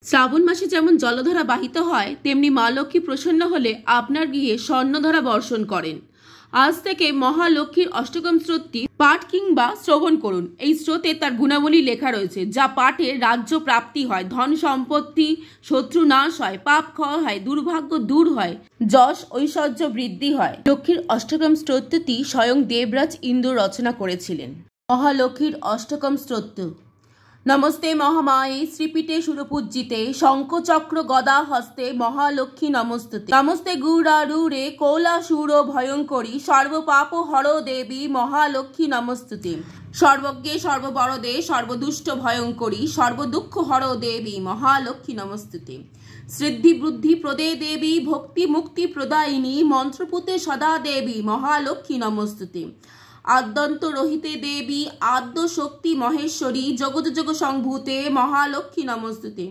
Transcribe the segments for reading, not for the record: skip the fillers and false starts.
শ্রাবণ মাসে যেমন জলধারা বাহিত হয়, তেমনি মা লক্ষ্মী প্রসন্ন হলে আপনার গৃহে স্বর্ণধারা বর্ষণ করেন। আজ থেকে মহালক্ষ্মীর অষ্টকম স্তোত্রটি পাঠ কিংবা শ্রবণ করুন। এই স্তোত্রে তার গুণাবলী লেখা রয়েছে, যা পাঠে রাজ্য প্রাপ্তি হয়, ধন সম্পত্তি শত্রু নাশ হয়, পাপ ক্ষয় হয়, দুর্ভাগ্য দূর হয়, যশ ঐশ্বর্য বৃদ্ধি হয়। লক্ষ্মীর অষ্টকম স্তোত্রটি স্বয়ং দেবরাজ ইন্দ্র রচনা করেছিলেন। মহালক্ষ্মীর অষ্টকম স্তোত্র। নমস্তে মহামায়ে শ্রীপীঠে সুরপূজ্জিতে শঙ্খচক্র গদা হস্তে মহালক্ষ্মী নমস্তুতে। নমস্তে গুরারূঢ়ে কৌলাসুর ভয়ঙ্করী সর্বপাপ হর দেবী মহালক্ষ্মী নমস্তুতে। সর্বজ্ঞে সর্ববরদে সর্বদুষ্ট ভয়ঙ্করী সর্বদুঃখ হর দেবী মহালক্ষ্মী নমস্তুতে। সিদ্ধি বুদ্ধি প্রদে দেবী ভক্তি মুক্তি প্রদায়িনী মন্ত্রপুতে সদা দেবী মহালক্ষ্মী নমস্তুতে। আদ্যন্ত রহিতে দেবী আদ্য শক্তি মহেশ্বরী জগৎ যোগ সংভূতে মহালক্ষ্মী নমস্তুতে।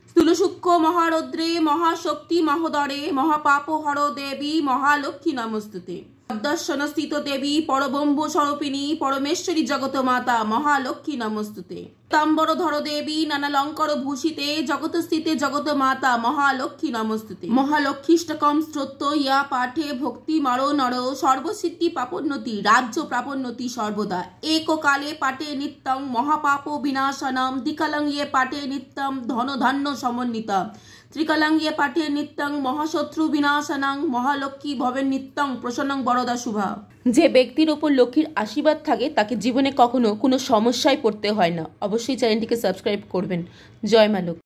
স্থূল সূক্ষ্ম মহারৌদ্রে মহাশক্তি মহোদরে মহাপাপ হর দেবী মহালক্ষ্মী নমস্তুতে। পদ্মাসন স্থিত দেবী পরব্রহ্ম স্বরূপিণী পরমেশ্বরী জগত মাতা মহালক্ষ্মী নমস্তুতে। তাম্বর ধর দেবী নানালঙ্কর ভূষিতে জগত স্থিতে জগত মাতা মহালক্ষ্মী নমস্তুতে। মহালক্ষ্মীষ্টকম স্তোত্র ইয়া পাঠে ভক্তি মারো নর সর্বসিদ্ধি প্রাপন্নতি রাজ্য প্রাপন্নতি সর্বদা। এককালে পাঠে নিত্যং মহাপাপ বিনাশনম দ্বিকালং ইয়ে পাঠে নিত্যং ধন ধান্য সমন্বিতা ত্রিকালং ইয়ে পাঠে নিত্যং মহাশত্রু বিনাশনং মহালক্ষ্মী ভবেন নিত্যং প্রসন্নং বরদা শুভা। যে ব্যক্তির ওপর লক্ষ্মীর আশীর্বাদ থাকে তাকে জীবনে কখনো কোনো সমস্যায় পড়তে হয় না। অবশ্যই চ্যানেলটিকে সাবস্ক্রাইব করবেন। জয় মা লক্ষ্মী।